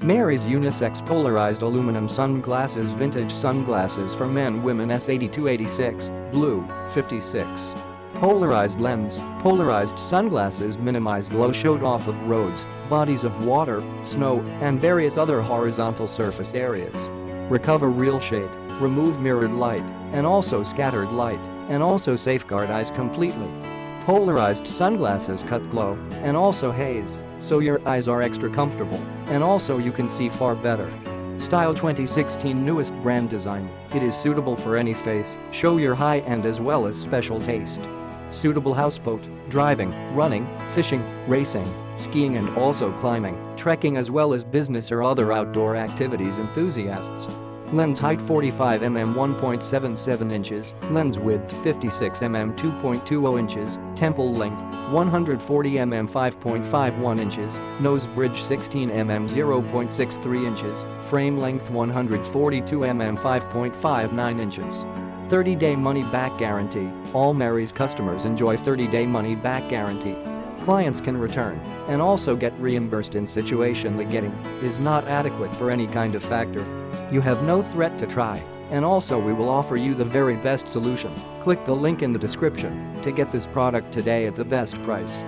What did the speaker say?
Mary's Unisex polarized aluminum sunglasses. Vintage sunglasses for men. Women. S8286, blue, 56. Polarized lens. Polarized sunglasses minimize glow showed off of roads, bodies of water, snow, and various other horizontal surface areas. Recover real shade, remove mirrored light, and also scattered light, and also safeguard eyes completely. Polarized sunglasses cut glow and also haze, so your eyes are extra comfortable, and also you can see far better. Style 2016 newest brand design. It is suitable for any face, show your high-end as well as special taste. Suitable houseboat, driving, running, fishing, racing, skiing and also climbing, trekking as well as business or other outdoor activities enthusiasts. Lens height 45 mm 1.77 inches, lens width 56 mm 2.20 inches, temple length 140 mm 5.51 inches, nose bridge 16 mm 0.63 inches, frame length 142 mm 5.59 inches. 30-day money-back guarantee. All Mary's customers enjoy 30-day money-back guarantee. Clients can return and also get reimbursed in situation the getting is not adequate for any kind of factor. You have no threat to try, and also we will offer you the very best solution. Click the link in the description to get this product today at the best price.